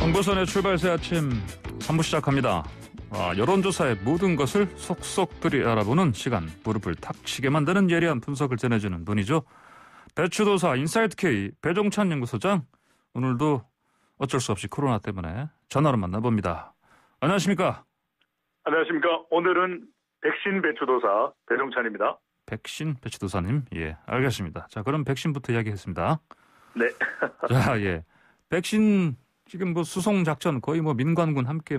정보선의 출발새 아침 3부 시작합니다. 여론조사의 모든 것을 속속들이 알아보는 시간, 무릎을 탁 치게 만드는 예리한 분석을 전해주는 분이죠. 배추도사 인사이트K 배종찬 연구소장, 오늘도 어쩔 수 없이 코로나 때문에 전화로 만나봅니다. 안녕하십니까? 안녕하십니까? 오늘은 백신 배추도사 배종찬입니다. 백신 배추도사님, 예, 알겠습니다. 자, 그럼 백신부터 이야기했습니다. 네. 자, 예, 백신 지금 수송 작전 거의 민관군 함께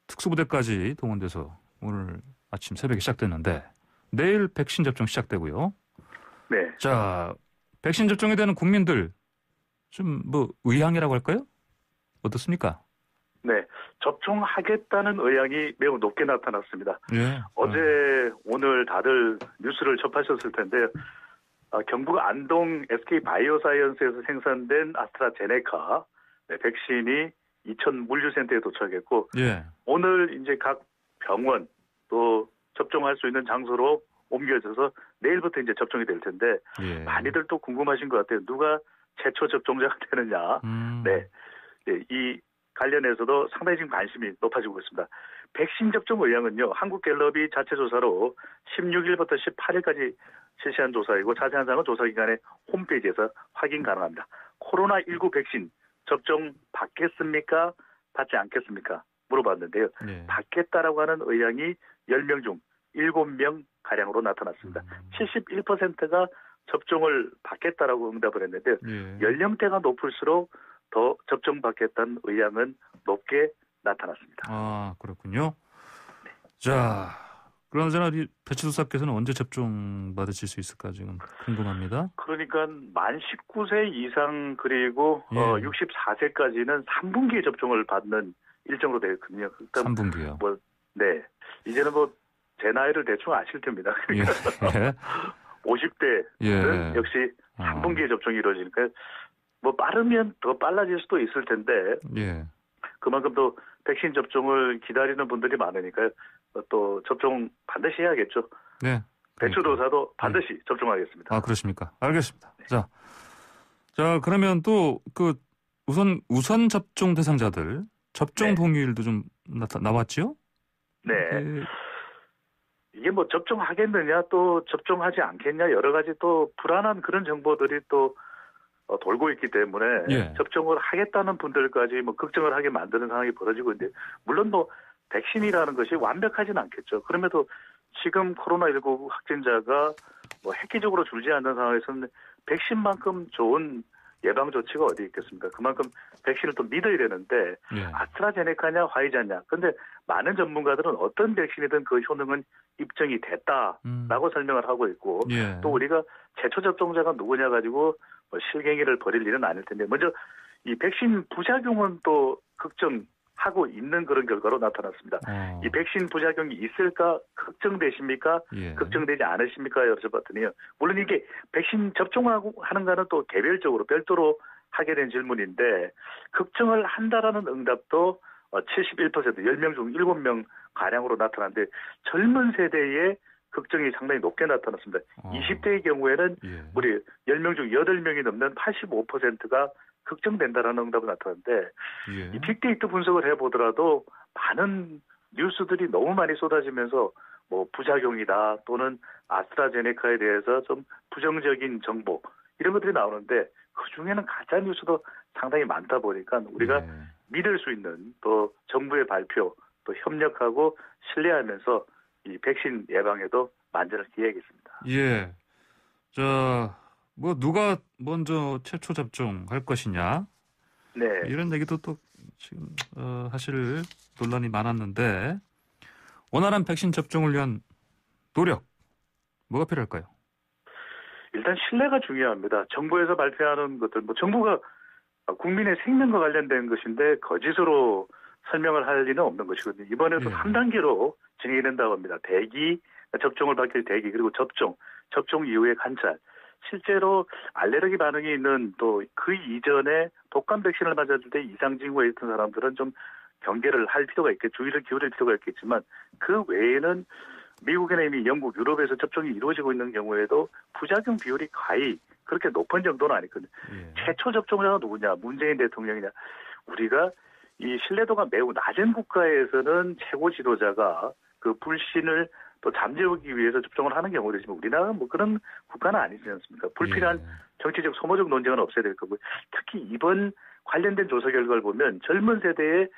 특수부대까지 동원돼서 오늘 아침 새벽에 시작됐는데 내일 백신 접종 시작되고요. 네. 자, 백신 접종에 대한 국민들 좀 의향이라고 할까요? 어떻습니까? 네. 접종하겠다는 의향이 매우 높게 나타났습니다. 예. 어제 오늘 다들 뉴스를 접하셨을 텐데요. 경북 안동 SK바이오사이언스에서 생산된 아스트라제네카 백신이 이천 물류센터에 도착했고, 예. 오늘 이제 각 병원 또 접종할 수 있는 장소로 옮겨져서 내일부터 이제 접종이 될 텐데, 예. 많이들 또 궁금하신 것 같아요. 누가 최초 접종자가 되느냐. 네. 이 관련해서도 상당히 지금 관심이 높아지고 있습니다. 백신 접종 의향은요, 한국갤럽이 자체 조사로 16일부터 18일까지 실시한 조사이고, 자세한 사항은 조사기관의 홈페이지에서 확인 가능합니다. 코로나19 백신 접종 받겠습니까? 받지 않겠습니까? 물어봤는데요. 네. 받겠다라고 하는 의향이 10명 중 7명 가량으로 나타났습니다. 71%가 접종을 받겠다라고 응답을 했는데요. 예. 연령대가 높을수록 더 접종받겠다는 의향은 높게 나타났습니다. 아, 그렇군요. 네. 자, 그러나 배추도사께서는 언제 접종 받으실 수 있을까 지금 궁금합니다. 그러니까 만 19세 이상 그리고 예. 64세까지는 3분기에 접종을 받는 일정으로 되어 있거든요. 그러니까 3분기요. 네. 이제는 제 나이를 대충 아실 텐니다. 예. 50대는 예. 역시 3분기에 접종이 이루어지니까 빠르면 더 빨라질 수도 있을 텐데, 예. 그만큼 또 백신 접종을 기다리는 분들이 많으니까요. 또 접종 반드시 해야겠죠. 네. 배추도사도 반드시 접종하겠습니다. 아, 그렇습니까? 알겠습니다. 네. 자, 그러면 또 우선 접종 대상자들 접종 네. 동의일도 좀 나왔지요? 네. 이게 접종하겠느냐 또 접종하지 않겠냐 여러 가지 또 불안한 그런 정보들이 또 돌고 있기 때문에 예. 접종을 하겠다는 분들까지 걱정을 하게 만드는 상황이 벌어지고 있는데, 물론 백신이라는 것이 완벽하진 않겠죠. 그럼에도 지금 코로나19 확진자가 획기적으로 줄지 않는 상황에서는 백신만큼 좋은 예방 조치가 어디 있겠습니까? 그만큼 백신을 또 믿어야 되는데, 예. 아스트라제네카냐 화이자냐. 근데 많은 전문가들은 어떤 백신이든 그 효능은 입증이 됐다라고 설명을 하고 있고, 예. 또 우리가 최초 접종자가 누구냐 가지고 실갱이를 벌일 일은 아닐 텐데, 먼저 이 백신 부작용은 또 걱정하고 있는 그런 결과로 나타났습니다. 이 백신 부작용이 있을까 걱정되십니까? 예. 걱정되지 않으십니까? 여쭤봤더니요. 물론 이게 백신 접종하고 하는가는 또 개별적으로 별도로 하게 된 질문인데, 걱정을 한다라는 응답도 71%, 10명 중 7명 가량으로 나타났는데, 젊은 세대의 걱정이 상당히 높게 나타났습니다. 20대의 경우에는 예. 우리 10명 중 8명이 넘는 85%가 걱정된다라는 응답이 나타났는데, 예. 이 빅데이터 분석을 해보더라도 많은 뉴스들이 너무 많이 쏟아지면서 부작용이다 또는 아스트라제네카에 대해서 좀 부정적인 정보 이런 것들이 나오는데, 그중에는 가짜 뉴스도 상당히 많다 보니까 우리가 예. 믿을 수 있는 또 정부의 발표 또 협력하고 신뢰하면서 이 백신 예방에도 만전을 기해야겠습니다. 예. 자, 누가 먼저 최초 접종할 것이냐? 네. 이런 얘기도 또 지금 사실 논란이 많았는데, 원활한 백신 접종을 위한 노력 뭐가 필요할까요? 일단 신뢰가 중요합니다. 정부에서 발표하는 것들, 정부가 국민의 생명과 관련된 것인데 거짓으로 설명을 할 리는 없는 것이거든요. 이번에도 예. 3단계로 진행이 된다고 합니다. 대기, 접종을 받길 대기, 그리고 접종 이후의 관찰. 실제로 알레르기 반응이 있는 또 그 이전에 독감 백신을 맞았을 때 이상 징후가 있던 사람들은 좀 경계를 할 필요가 주의를 기울일 필요가 있겠지만, 그 외에는 미국이나 이미 영국, 유럽에서 접종이 이루어지고 있는 경우에도 부작용 비율이 거의 그렇게 높은 정도는 아니거든요. 예. 최초 접종자가 누구냐, 문재인 대통령이냐. 우리가 이 신뢰도가 매우 낮은 국가에서는 최고 지도자가 그 불신을 또 잠재우기 위해서 접종을 하는 경우도 있지만 우리나라는 뭐 그런 국가는 아니지 않습니까? 불필요한 정치적 소모적 논쟁은 없어야 될 거고 특히 이번 관련된 조사 결과를 보면 젊은 세대의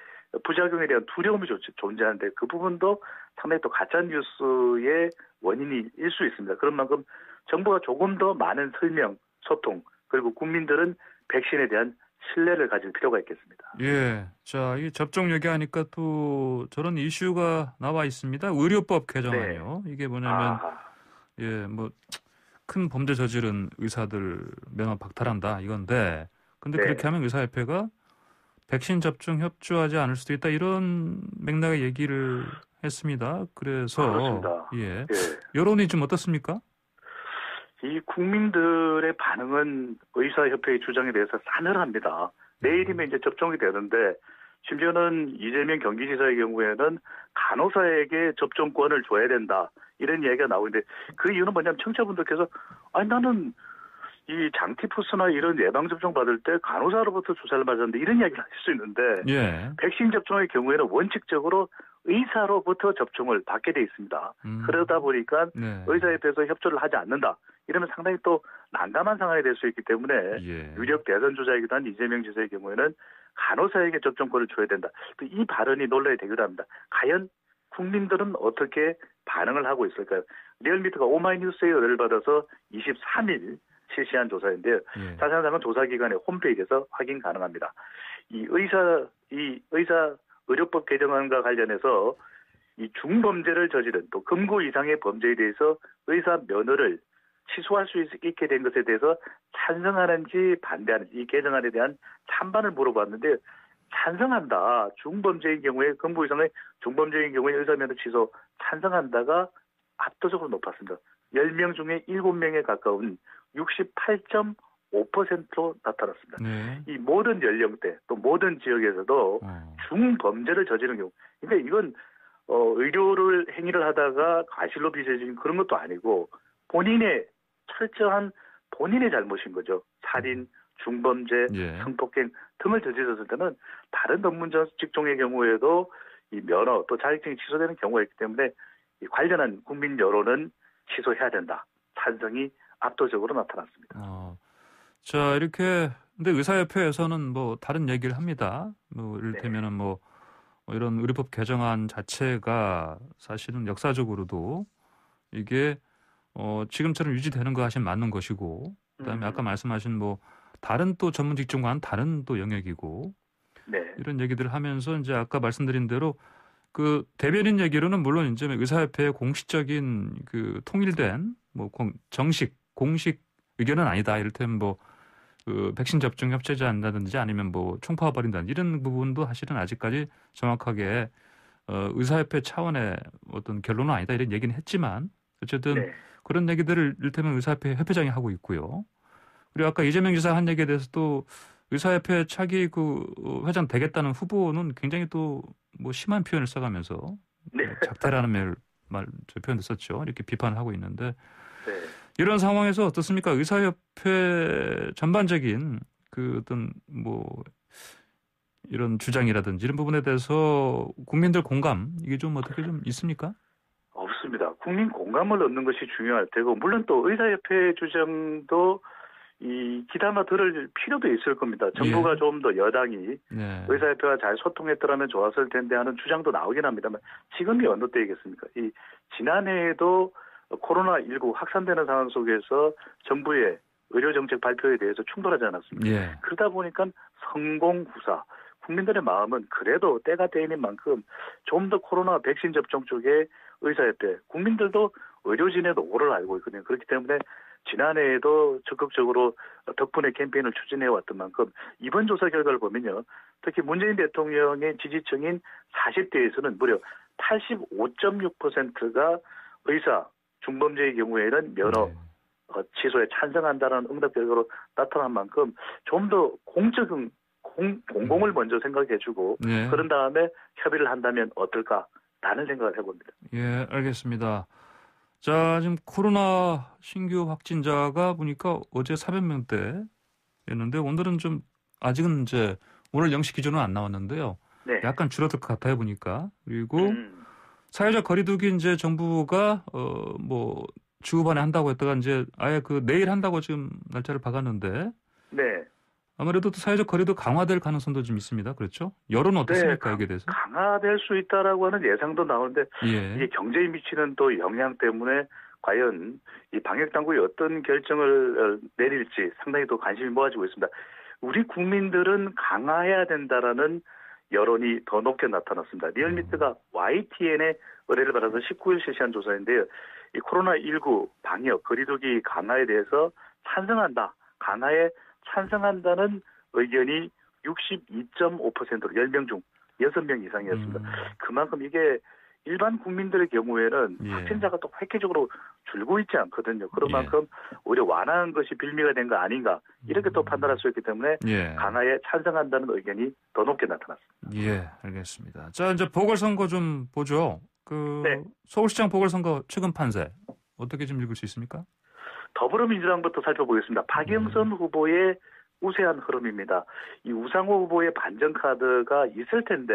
부작용에 대한 두려움이 존재하는데 그 부분도 상당히 또 가짜뉴스의 원인일 수 있습니다. 그런 만큼 정부가 조금 더 많은 설명, 소통 그리고 국민들은 백신에 대한 신뢰를 가질 필요가 있겠습니다. 예. 자, 이 접종 얘기하니까 또 저런 이슈가 나와 있습니다. 의료법 개정안이요. 네. 이게 뭐냐면 예, 뭐 큰 범죄 저지른 의사들 면허 박탈한다 이건데 근데 네. 그렇게 하면 의사협회가 백신 접종 협조하지 않을 수도 있다 이런 맥락의 얘기를 했습니다. 그래서 그렇습니다. 예. 여론이 좀 어떻습니까? 이 국민들의 반응은 의사협회의 주장에 대해서 싸늘합니다. 내일이면 이제 접종이 되는데 심지어는 이재명 경기지사의 경우에는 간호사에게 접종권을 줘야 된다 이런 이야기가 나오는데 그 이유는 뭐냐면 청취자분들께서 아니 나는 이 장티푸스나 이런 예방접종 받을 때 간호사로부터 주사를 맞았는데 이런 이야기를 하실 수 있는데 예. 백신 접종의 경우에는 원칙적으로 의사로부터 접종을 받게 돼 있습니다. 그러다 보니까 네. 의사협회에서 협조를 하지 않는다. 이러면 상당히 또 난감한 상황이 될 수 있기 때문에 예. 유력 대선 주자이기도 한 이재명 지사의 경우에는 간호사에게 접종권을 줘야 된다. 또 이 발언이 논란이 되기도 합니다. 과연 국민들은 어떻게 반응을 하고 있을까요? 리얼미터가 오마이뉴스의 의뢰를 받아서 23일 실시한 조사인데요. 자세한 사항은 조사기관의 홈페이지에서 확인 가능합니다. 이 의사 의료법 개정안과 관련해서 이 중범죄를 저지른 또 금고 이상의 범죄에 대해서 의사 면허를 취소할 수 있게 된 것에 대해서 찬성하는지 반대하는지 이 개정안에 대한 찬반을 물어봤는데 찬성한다. 중범죄인 경우에 금고 이상의 중범죄인 경우에 의사 면허 취소 찬성한다가 압도적으로 높았습니다. 10명 중에 7명에 가까운 68.5%로 나타났습니다. 네. 이 모든 연령대 또 모든 지역에서도 중범죄를 저지른 경우 그러니까 이건 의료를 행위를 하다가 과실로 빚어진 그런 것도 아니고 본인의 철저한 본인의 잘못인 거죠. 살인, 중범죄, 성폭행 등을 저질렀을 때는 다른 전문 직종의 경우에도 이 면허 또 자격증이 취소되는 경우가 있기 때문에 이 관련한 국민 여론은 취소해야 된다. 찬성이 압도적으로 나타났습니다. 자, 이렇게 근데 의사협회에서는 뭐 다른 얘기를 합니다. 뭐 이를테면은 뭐 이런 의료법 개정안 자체가 사실은 역사적으로도 이게 지금처럼 유지되는 거 하시면 맞는 것이고 그다음에 아까 말씀하신 뭐 다른 또 전문 직종과는 다른 또 영역이고 이런 얘기들을 하면서 이제 아까 말씀드린 대로 그 대변인 얘기로는 물론 이제 의사협회의 공식적인 그 통일된 뭐 공식 의견은 아니다. 이를테면 뭐 그 백신 접종 협조하지 않는다든지 아니면 뭐 총파업 벌인다든지 이런 부분도 사실은 아직까지 정확하게 의사협회 차원의 어떤 결론은 아니다 이런 얘기는 했지만 어쨌든 그런 얘기들을 이를테면 의사협회 협회장이 하고 있고요. 그리고 아까 이재명 지사 한 얘기에 대해서 또 의사협회 차기 그 회장 되겠다는 후보는 굉장히 또 뭐 심한 표현을 써가면서 작태라는 표현도 썼죠. 이렇게 비판을 하고 있는데 이런 상황에서 어떻습니까? 의사협회 전반적인 그 어떤 뭐 이런 주장이라든지 이런 부분에 대해서 국민들 공감 이게 좀 어떻게 좀 있습니까? 없습니다. 국민 공감을 얻는 것이 중요할 테고 물론 또 의사협회 주장도 이 기담아 들을 필요도 있을 겁니다. 정부가 좀 더 여당이 의사협회와 잘 소통했더라면 좋았을 텐데 하는 주장도 나오긴 합니다만 지금이 어느 때이겠습니까? 이 지난해에도 코로나19 확산되는 상황 속에서 정부의 의료정책 발표에 대해서 충돌하지 않았습니까? 그러다 보니까 성공후사 국민들의 마음은 그래도 때가 때인 만큼 좀 더 코로나 백신 접종 쪽에 의사협회 국민들도 의료진에도 오를 알고 있거든요. 그렇기 때문에 지난해에도 적극적으로 덕분에 캠페인을 추진해왔던 만큼 이번 조사 결과를 보면요. 특히 문재인 대통령의 지지층인 40대에서는 무려 85.6%가 의사, 중범죄의 경우에는 면허 취소에 찬성한다는 응답 결과로 나타난 만큼 좀 더 공공을 먼저 생각해주고 그런 다음에 협의를 한다면 어떨까라는 생각을 해봅니다. 예, 알겠습니다. 자, 지금 코로나 신규 확진자가 보니까 어제 400명대였는데 오늘은 좀 아직은 이제 오늘 영시 기준은 안 나왔는데요. 네. 약간 줄어들 것 같아요 보니까. 그리고 사회적 거리두기 이제 정부가 뭐 주후반에 한다고 했다가 이제 아예 그 내일 한다고 지금 날짜를 박았는데. 네. 아무래도 또 사회적 거리도 강화될 가능성도 좀 있습니다. 그렇죠? 여론은 어떻습니까? 네, 여기에 대해서? 강화될 수 있다라고 하는 예상도 나오는데 예. 이게 경제에 미치는 또 영향 때문에 과연 이 방역 당국이 어떤 결정을 내릴지 상당히 또 관심이 모아지고 있습니다. 우리 국민들은 강화해야 된다라는 여론이 더 높게 나타났습니다. 리얼미터가 YTN의 의뢰를 받아서 19일 실시한 조사인데요. 이 코로나19 방역 거리두기 강화에 대해서 찬성한다. 강화에 찬성한다는 의견이 62.5%로 10명 중 6명 이상이었습니다. 그만큼 이게 일반 국민들의 경우에는 확진자가 또 획기적으로 줄고 있지 않거든요. 그런 만큼 오히려 완화한 것이 빌미가 된 거 아닌가 이렇게 또 판단할 수 있기 때문에 강화에 찬성한다는 의견이 더 높게 나타났습니다. 예, 알겠습니다. 자, 이제 보궐선거 좀 보죠. 네. 서울시장 보궐선거 최근 판세 어떻게 좀 읽을 수 있습니까? 더불어민주당부터 살펴보겠습니다. 박영선 후보의 우세한 흐름입니다. 이 우상호 후보의 반전 카드가 있을 텐데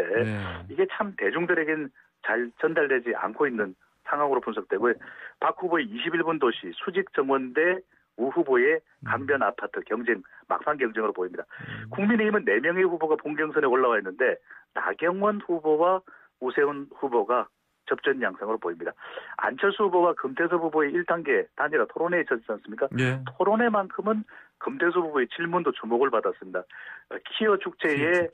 이게 참 대중들에겐 잘 전달되지 않고 있는 상황으로 분석되고요. 박 후보의 21분 도시 수직 정원 대 우 후보의 강변 아파트 경쟁 막판 경쟁으로 보입니다. 국민의힘은 4명의 후보가 본경선에 올라와 있는데 나경원 후보와 우세훈 후보가 접전 양상으로 보입니다. 안철수 후보와 금태섭 후보의 1단계 단일화 토론회에 있었지 않습니까? 토론회만큼은 금태섭 후보의 질문도 주목을 받았습니다. 키어 축제에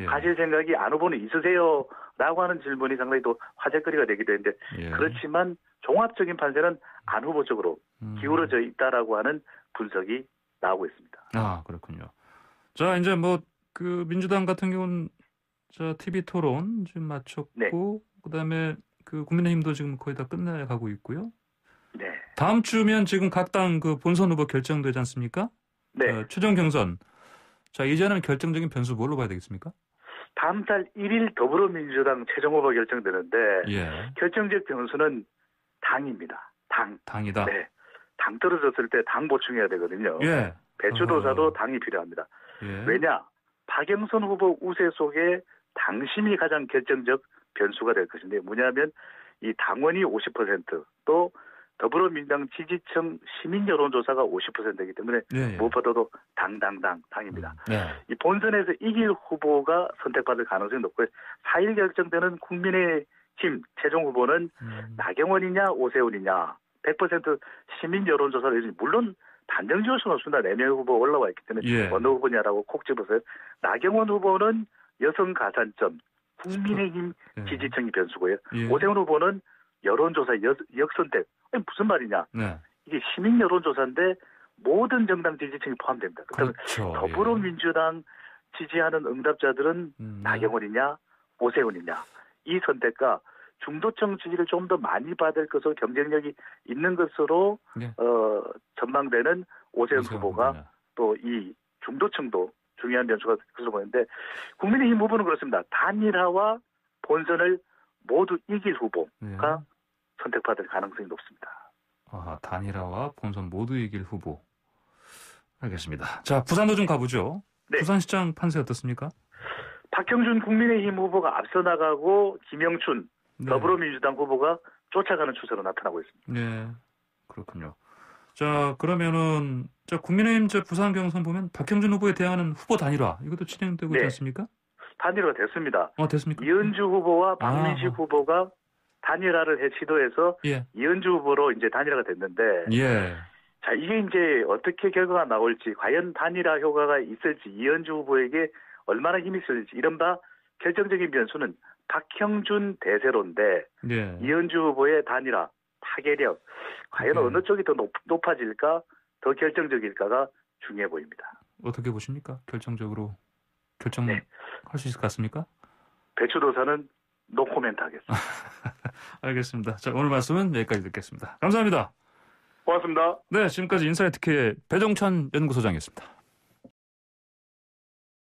가실 생각이 안 후보는 있으세요? 라고 하는 질문이 상당히 또 화제거리가 되기도 했는데 그렇지만 종합적인 판세는 안 후보 쪽으로 기울어져 있다라고 하는 분석이 나오고 있습니다. 아, 그렇군요. 자, 이제 뭐 그 민주당 같은 경우는 자, TV 토론 지금 마쳤고 그다음에 그 국민의힘도 지금 거의 다 끝내가고 있고요. 네. 다음 주면 지금 각 당 그 본선 후보 결정되지 않습니까? 네. 최종 경선. 자, 이제는 결정적인 변수 뭘로 봐야 되겠습니까? 다음 달 1일 더불어민주당 최종 후보 결정되는데 결정적 변수는 당입니다. 당이다. 네. 당 떨어졌을 때 당 보충해야 되거든요. 배추도사도 당이 필요합니다. 왜냐? 박영선 후보 우세 속에 당심이 가장 결정적 변수가 될 것인데 뭐냐면 이 당원이 50% 또 더불어민주당 지지층 시민 여론조사가 50%이기 때문에 무엇보다도 당입니다. 이 본선에서 이길 후보가 선택받을 가능성이 높고요. 4일 결정되는 국민의힘 최종 후보는 나경원이냐 오세훈이냐 100% 시민 여론조사를 물론 단정 지을 수는 없습니다. 4명의 후보가 올라와 있기 때문에 어느 후보냐라고 콕 집어서요. 나경원 후보는 여성 가산점 국민의힘 지지층이 변수고요. 오세훈 후보는 여론조사 역선택. 무슨 말이냐. 이게 시민 여론조사인데 모든 정당 지지층이 포함됩니다. 그러면 더불어민주당 지지하는 응답자들은 나경원이냐 오세훈이냐. 이 선택과 중도층 지지를 좀 더 많이 받을 것으로 경쟁력이 있는 것으로 전망되는 오세훈 후보가 또 이 중도층도 중요한 변수가 것으로 보이는데 국민의힘 후보는 그렇습니다. 단일화와 본선을 모두 이길 후보가 선택받을 가능성이 높습니다. 단일화와 본선 모두 이길 후보. 알겠습니다. 자, 부산도 좀 가보죠. 부산시장 판세 어떻습니까? 박형준 국민의힘 후보가 앞서 나가고 김영춘 더불어민주당 후보가 쫓아가는 추세로 나타나고 있습니다. 네, 그렇군요. 자, 그러면은 국민의힘 부산 경선 보면 박형준 후보에 대항하는 후보 단일화 이것도 진행되고 있지 않습니까? 단일화가 됐습니다. 됐습니까? 이은주 후보와 박민식 후보가 단일화를 시도해서 이은주 후보로 이제 단일화가 됐는데 자, 이게 이제 어떻게 결과가 나올지 과연 단일화 효과가 있을지 이은주 후보에게 얼마나 힘이 있을지 이른바 결정적인 변수는 박형준 대세로인데 이은주 후보의 단일화 파괴력 과연 어느 쪽이 더 높아질까 더 결정적일까가 중요해 보입니다. 어떻게 보십니까? 결정적으로 결정할 수 있을 것 같습니까? 배추도사는 노코멘트 하겠습니다. 알겠습니다. 자, 오늘 말씀은 여기까지 듣겠습니다. 감사합니다. 고맙습니다. 네, 지금까지 인사이트K 배종찬 연구소장이었습니다.